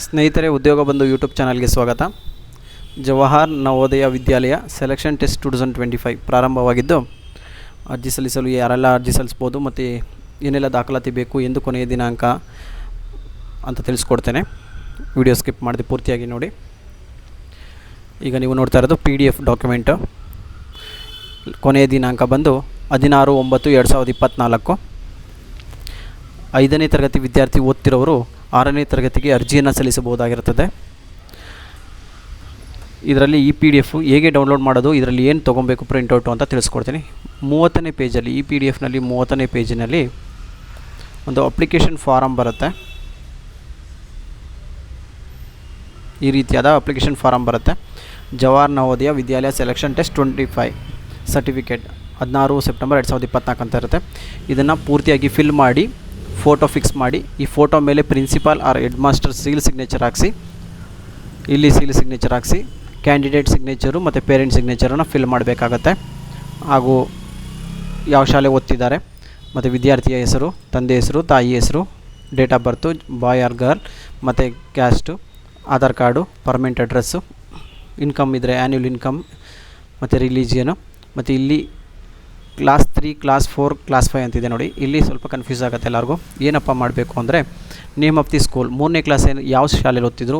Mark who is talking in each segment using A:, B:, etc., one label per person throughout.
A: ಸ್ನೇಹಿತರೆ, ಉದ್ಯೋಗ ಬಂಧು ಯೂಟ್ಯೂಬ್ ಚಾನಲ್ಗೆ ಸ್ವಾಗತ. ಜವಾಹರ್ ನವೋದಯ ವಿದ್ಯಾಲಯ ಸೆಲೆಕ್ಷನ್ ಟೆಸ್ಟ್ 2025 ಪ್ರಾರಂಭವಾಗಿದ್ದು, ಅರ್ಜಿ ಸಲ್ಲಿಸಲು ಯಾರೆಲ್ಲ ಅರ್ಜಿ ಸಲ್ಲಿಸ್ಬೋದು ಮತ್ತು ಏನೆಲ್ಲ ದಾಖಲಾತಿ ಬೇಕು ಎಂದು ಕೊನೆಯ ದಿನಾಂಕ ಅಂತ ತಿಳಿಸ್ಕೊಡ್ತೇನೆ. ವಿಡಿಯೋ ಸ್ಕಿಪ್ ಮಾಡದೆ ಪೂರ್ತಿಯಾಗಿ ನೋಡಿ. ಈಗ ನೀವು ನೋಡ್ತಾ ಇರೋದು PDF ಡಾಕ್ಯುಮೆಂಟು. ಕೊನೆಯ ದಿನಾಂಕ ಬಂದು 16/9/2024. 5ನೇ ತರಗತಿ ವಿದ್ಯಾರ್ಥಿ ಓದ್ತಿರೋರು 6ನೇ ತರಗತಿಗೆ ಅರ್ಜಿಯನ್ನು ಸಲ್ಲಿಸಬಹುದಾಗಿರುತ್ತದೆ. ಇದರಲ್ಲಿ ಈ PDF ಹೇಗೆ ಡೌನ್ಲೋಡ್ ಮಾಡೋದು, ಇದರಲ್ಲಿ ಏನು ತೊಗೊಬೇಕು ಪ್ರಿಂಟೌಟು ಅಂತ ತಿಳಿಸ್ಕೊಡ್ತೀನಿ. 30ನೇ ಪೇಜಲ್ಲಿ, ಈ PDFನಲ್ಲಿ 30ನೇ ಪೇಜಿನಲ್ಲಿ ಒಂದು ಅಪ್ಲಿಕೇಶನ್ ಫಾರಮ್ ಬರುತ್ತೆ. ಈ ರೀತಿಯಾದ ಅಪ್ಲಿಕೇಶನ್ ಫಾರಮ್ ಬರುತ್ತೆ. Jawahar Navodaya Vidyalaya selection test 25 certificate 16 September 2024 ಅಂತ ಇರುತ್ತೆ. ಇದನ್ನು ಪೂರ್ತಿಯಾಗಿ ಫಿಲ್ ಮಾಡಿ ಫೋಟೋ ಫಿಕ್ಸ್ ಮಾಡಿ, ಈ ಫೋಟೋ ಮೇಲೆ principal or headmaster seal signature ಹಾಕಿಸಿ, ಇಲ್ಲಿ ಸೀಲ್ ಸಿಗ್ನೇಚರ್ ಹಾಕಿಸಿ, ಕ್ಯಾಂಡಿಡೇಟ್ ಸಿಗ್ನೇಚರು ಮತ್ತು ಪೇರೆಂಟ್ ಸಿಗ್ನೇಚರನ್ನು ಫಿಲ್ ಮಾಡಬೇಕಾಗತ್ತೆ. ಹಾಗೂ ಯಾವ ಶಾಲೆ ಓದ್ತಿದ್ದಾರೆ ಮತ್ತು ವಿದ್ಯಾರ್ಥಿಯ ಹೆಸರು, ತಂದೆ ಹೆಸರು, ತಾಯಿ ಹೆಸರು, date of birth, boy or girl ಮತ್ತು caste, Aadhaar card, permanent address, income ಇದ್ದರೆ ಆ್ಯನ್ಯುವಲ್ ಇನ್ಕಮ್ ಮತ್ತು ರಿಲಿಜಿಯನು. ಮತ್ತು ಇಲ್ಲಿ ಕ್ಲಾಸ್ 3, ಕ್ಲಾಸ್ 4, ಕ್ಲಾಸ್ 5 ಅಂತಿದೆ ನೋಡಿ. ಇಲ್ಲಿ ಸ್ವಲ್ಪ ಕನ್ಫ್ಯೂಸ್ ಆಗುತ್ತೆ ಎಲ್ಲರಿಗೂ. ಏನಪ್ಪ ಮಾಡಬೇಕು ಅಂದರೆ, ನೇಮ್ ಆಫ್ ದಿ ಸ್ಕೂಲ್, 3ನೇ ಕ್ಲಾಸ್ ಯಾವ ಶಾಲೆಯಲ್ಲಿ ಓದ್ತಿದ್ರು,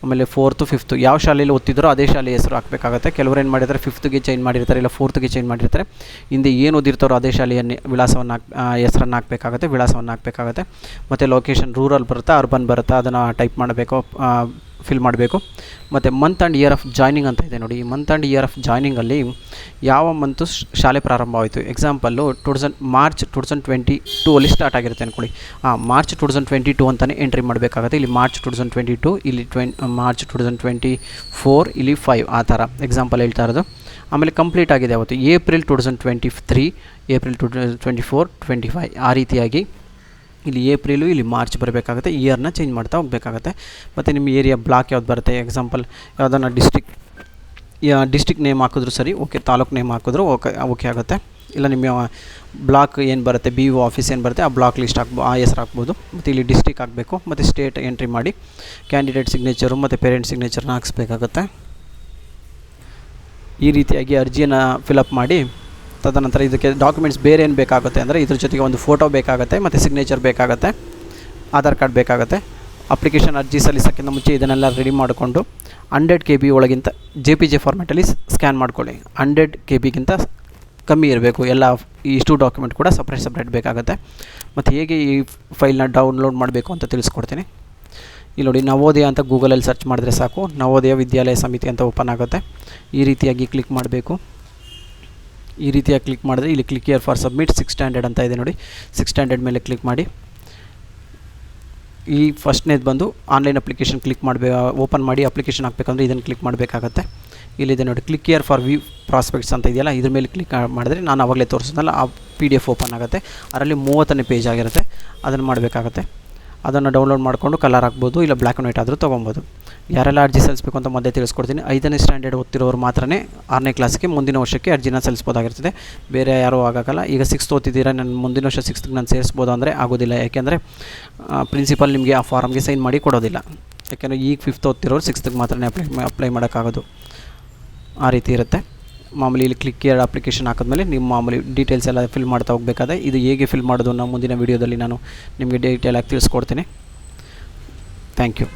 A: ಆಮೇಲೆ 4th 5th ಯಾವ ಶಾಲೆಯಲ್ಲಿ ಓದ್ತಿದ್ರು ಅದೇ ಶಾಲೆ ಹೆಸರು ಹಾಕಬೇಕಾಗುತ್ತೆ. ಕೆಲವರು ಏನು ಮಾಡಿರ್ತಾರೆ, 5th ಚೇಂಜ್ ಮಾಡಿರ್ತಾರೆ, ಇಲ್ಲ 4th ಚೇಂಜ್ ಮಾಡಿರ್ತಾರೆ. ಹಿಂದೆ ಏನು ಓದಿರ್ತಾರೋ ಅದೇ ಶಾಲೆಯ ವಿಳಾಸವನ್ನು ಹೆಸರನ್ನು ಹಾಕಬೇಕಾಗುತ್ತೆ, ವಿಳಾಸವನ್ನು ಹಾಕಬೇಕಾಗುತ್ತೆ. ಮತ್ತು ಲೊಕೇಶನ್ ರೂರಲ್ ಬರುತ್ತಾ ಅರ್ಬನ್ ಬರುತ್ತಾ ಅದನ್ನು ಟೈಪ್ ಮಾಡಬೇಕು, ಫಿಲ್ ಮಾಡಬೇಕು. ಮತ್ತು month and year of joining ಅಂತ ಇದೆ ನೋಡಿ. ಈ ಮಂತ್ ಆ್ಯಂಡ್ ಇಯರ್ ಆಫ್ ಜಾಯ್ನಿಂಗಲ್ಲಿ ಯಾವ ಮಂತು ಶಾಲೆ ಪ್ರಾರಂಭವಾಯಿತು. ಎಕ್ಸಾಂಪಲ್ಲು ಮಾರ್ಚ್ 2022 ಅಲ್ಲಿ ಸ್ಟಾರ್ಟ್ ಆಗಿರುತ್ತೆ ಅಂದ್ಕೊಳ್ಳಿ. ಮಾರ್ಚ್ 2022 ಅಂತಲೇ ಎಂಟ್ರಿ ಮಾಡಬೇಕಾಗುತ್ತೆ. ಇಲ್ಲಿ ಮಾರ್ಚ್ 2022, ಇಲ್ಲಿ ಮಾರ್ಚ್ 2024, ಇಲ್ಲಿ 5 ಆ ಥರ ಎಕ್ಸಾಂಪಲ್ ಹೇಳ್ತಾ ಇರೋದು. ಆಮೇಲೆ ಕಂಪ್ಲೀಟ್ ಆಗಿದೆ ಅವತ್ತು ಏಪ್ರಿಲ್ 2023, ಏಪ್ರಿಲ್ 2024, 25 ಆ ರೀತಿಯಾಗಿ ಇಲ್ಲಿ ಏಪ್ರಿಲು, ಇಲ್ಲಿ ಮಾರ್ಚ್ ಬರಬೇಕಾಗುತ್ತೆ. ಇಯರ್ನ ಚೇಂಜ್ ಮಾಡ್ತಾ ಹೋಗಬೇಕಾಗತ್ತೆ. ಮತ್ತು ನಿಮ್ಮ ಏರಿಯಾ ಬ್ಲಾಕ್ ಯಾವ್ದು ಬರುತ್ತೆ, ಎಕ್ಸಾಂಪಲ್ ಯಾವುದನ್ನ ಡಿಸ್ಟಿಕ್ ನೇಮ್ ಹಾಕಿದ್ರು ಸರಿ, ಓಕೆ. ತಾಲೂಕು ನೇಮ್ ಹಾಕಿದ್ರು ಓಕೆ ಆಗುತ್ತೆ. ಇಲ್ಲ ನಿಮ್ಮ ಬ್ಲಾಕ್ ಏನು ಬರುತ್ತೆ, BO ಆಫೀಸ್ ಏನು ಬರುತ್ತೆ ಆ ಬ್ಲಾಕ್ ಲಿಸ್ಟ್ ಆ ಹೆಸರು ಹಾಕ್ಬೋದು. ಮತ್ತು ಇಲ್ಲಿ ಡಿಸ್ಟಿಕ್ ಹಾಕಬೇಕು. ಮತ್ತು ಸ್ಟೇಟ್ ಎಂಟ್ರಿ ಮಾಡಿ ಕ್ಯಾಂಡಿಡೇಟ್ ಸಿಗ್ನೇಚರು ಮತ್ತು ಪೇರೆಂಟ್ ಸಿಗ್ನೇಚರ್ನ ಹಾಕಿಸ್ಬೇಕಾಗತ್ತೆ. ಈ ರೀತಿಯಾಗಿ ಅರ್ಜಿಯನ್ನು ಫಿಲಪ್ ಮಾಡಿ, ತದನಂತರ ಇದಕ್ಕೆ ಡಾಕ್ಯುಮೆಂಟ್ಸ್ ಬೇರೆ ಏನು ಬೇಕಾಗುತ್ತೆ ಅಂದರೆ, ಇದ್ರ ಜೊತೆಗೆ ಒಂದು ಫೋಟೋ ಬೇಕಾಗುತ್ತೆ ಮತ್ತು ಸಿಗ್ನೇಚರ್ ಬೇಕಾಗುತ್ತೆ, ಆಧಾರ್ ಕಾರ್ಡ್ ಬೇಕಾಗುತ್ತೆ. ಅಪ್ಲಿಕೇಶನ್ ಅರ್ಜಿ ಸಲ್ಲಿಸೋಕ್ಕಿಂತ ಮುಂಚೆ ಇದನ್ನೆಲ್ಲ ರೆಡಿ ಮಾಡಿಕೊಂಡು 100 KB ಒಳಗಿಂತ JPG ಫಾರ್ಮ್ಯಾಟಲ್ಲಿ ಸ್ಕ್ಯಾನ್ ಮಾಡ್ಕೊಳ್ಳಿ. 100 KBಗಿಂತ ಕಮ್ಮಿ ಇರಬೇಕು. ಎಲ್ಲ ಇಷ್ಟು ಡಾಕ್ಯುಮೆಂಟ್ ಕೂಡ ಸಪ್ರೇಟ್ ಬೇಕಾಗುತ್ತೆ. ಮತ್ತು ಹೇಗೆ ಈ ಫೈಲ್ನ ಡೌನ್ಲೋಡ್ ಮಾಡಬೇಕು ಅಂತ ತಿಳಿಸ್ಕೊಡ್ತೀನಿ. ಇಲ್ಲಿ ನೋಡಿ, ನವೋದಯ ಅಂತ ಗೂಗಲಲ್ಲಿ ಸರ್ಚ್ ಮಾಡಿದ್ರೆ ಸಾಕು, ನವೋದಯ ವಿದ್ಯಾಲಯ ಸಮಿತಿ ಅಂತ ಓಪನ್ ಆಗುತ್ತೆ. ಈ ರೀತಿಯಾಗಿ ಕ್ಲಿಕ್ ಮಾಡಬೇಕು. ಈ ರೀತಿಯಾಗಿ ಕ್ಲಿಕ್ ಮಾಡಿದ್ರೆ ಇಲ್ಲಿ click here for submit 6th standard ಅಂತ ಇದೆ ನೋಡಿ. 6th ಸ್ಟ್ಯಾಂಡರ್ಡ್ ಮೇಲೆ ಕ್ಲಿಕ್ ಮಾಡಿ. ಈ ಫಸ್ಟ್ನೇದು ಬಂದು ಆನ್ಲೈನ್ ಅಪ್ಲಿಕೇಶನ್ ಕ್ಲಿಕ್ ಓಪನ್ ಮಾಡಿ ಅಪ್ಲಿಕೇಶನ್ ಹಾಕಬೇಕಂದ್ರೆ ಇದನ್ನು ಕ್ಲಿಕ್ ಮಾಡಬೇಕಾಗತ್ತೆ. ಇಲ್ಲಿದೆ ನೋಡಿ, click here for view prospects ಅಂತ ಇದೆಯಲ್ಲ, ಇದ್ರ ಮೇಲೆ ಕ್ಲಿಕ್ ಮಾಡಿದ್ರೆ ನಾನು ಆವಾಗಲೇ ತೋರಿಸಿದ್ನಲ್ಲ ಆ PDF ಓಪನ್ ಆಗುತ್ತೆ. ಅದರಲ್ಲಿ 30ನೇ ಪೇಜ್ ಆಗಿರುತ್ತೆ. ಅದನ್ನು ಮಾಡಬೇಕಾಗತ್ತೆ. ಅದನ್ನು ಡೌನ್ಲೋಡ್ ಮಾಡಿಕೊಂಡು ಕಲರ್ ಹಾಕ್ಬೋದು, ಇಲ್ಲ ಬ್ಲ್ಯಾಕ್ ಆ್ಯಂಡ್ ವೈಟ್ ಆದರೂ ತೊಗೊಬೋದು. ಯಾರೆಲ್ಲ ಅರ್ಜಿ ಸಲ್ಲಿಸಬೇಕು ಅಂತ ಮೊದಲೇ ತಿಳಿಸ್ಕೊಡ್ತೀನಿ. 5ನೇ ಸ್ಟ್ಯಾಂಡರ್ಡ್ ಓದ್ತಿರೋರು ಮಾತ್ರ 6ನೇ ಕ್ಲಾಸ್ಗೆ ಮುಂದಿನ ವರ್ಷಕ್ಕೆ ಅರ್ಜಿನ ಸಲ್ಲಿಸ್ಬೋದಾಗಿರ್ತದೆ. ಬೇರೆ ಯಾರೂ ಆಗೋಲ್ಲ. ಈಗ 6th ಓದ್ತಿದ್ದೀರಾ, ನಾನು ಮುಂದಿನ ವರ್ಷ 6th ನಾನು ಸೇರಿಸ್ಬೋದು ಅಂದರೆ ಆಗೋದಿಲ್ಲ. ಯಾಕೆಂದರೆ ಪ್ರಿನ್ಸಿಪಾಲ್ ನಿಮಗೆ ಆ ಫಾರಮ್ಗೆ ಸೈನ್ ಮಾಡಿ ಕೊಡೋದಿಲ್ಲ. ಯಾಕೆಂದರೆ ಈಗ 5th ಓದ್ತಿರೋರು 6th ಮಾತ್ರ ಅಪ್ಲೈ ಮಾಡೋಕ್ಕಾಗೋದು. ಆ ರೀತಿ ಇರುತ್ತೆ. ಮಾಮೂಲಿ ಇಲ್ಲಿ ಕ್ಲಿಕ್ ಹಿಯರ್ ಅಪ್ಲಿಕೇಶನ್ ಹಾಕಿದ್ಮೇಲೆ ನಿಮ್ಮ ಮಾಮೂಲಿ ಡೀಟೇಲ್ಸ್ ಎಲ್ಲ ಫಿಲ್ ಮಾಡ್ತಾ ಹೋಗಬೇಕಾದ್ರೆ, ಇದು ಹೇಗೆ ಫಿಲ್ ಮಾಡೋದು ನಾನು ಮುಂದಿನ ವೀಡಿಯೋದಲ್ಲಿ ನಾನು ನಿಮಗೆ ಡೀಟೇಲಾಗಿ ತಿಳಿಸ್ಕೊಡ್ತೀನಿ. Thank you.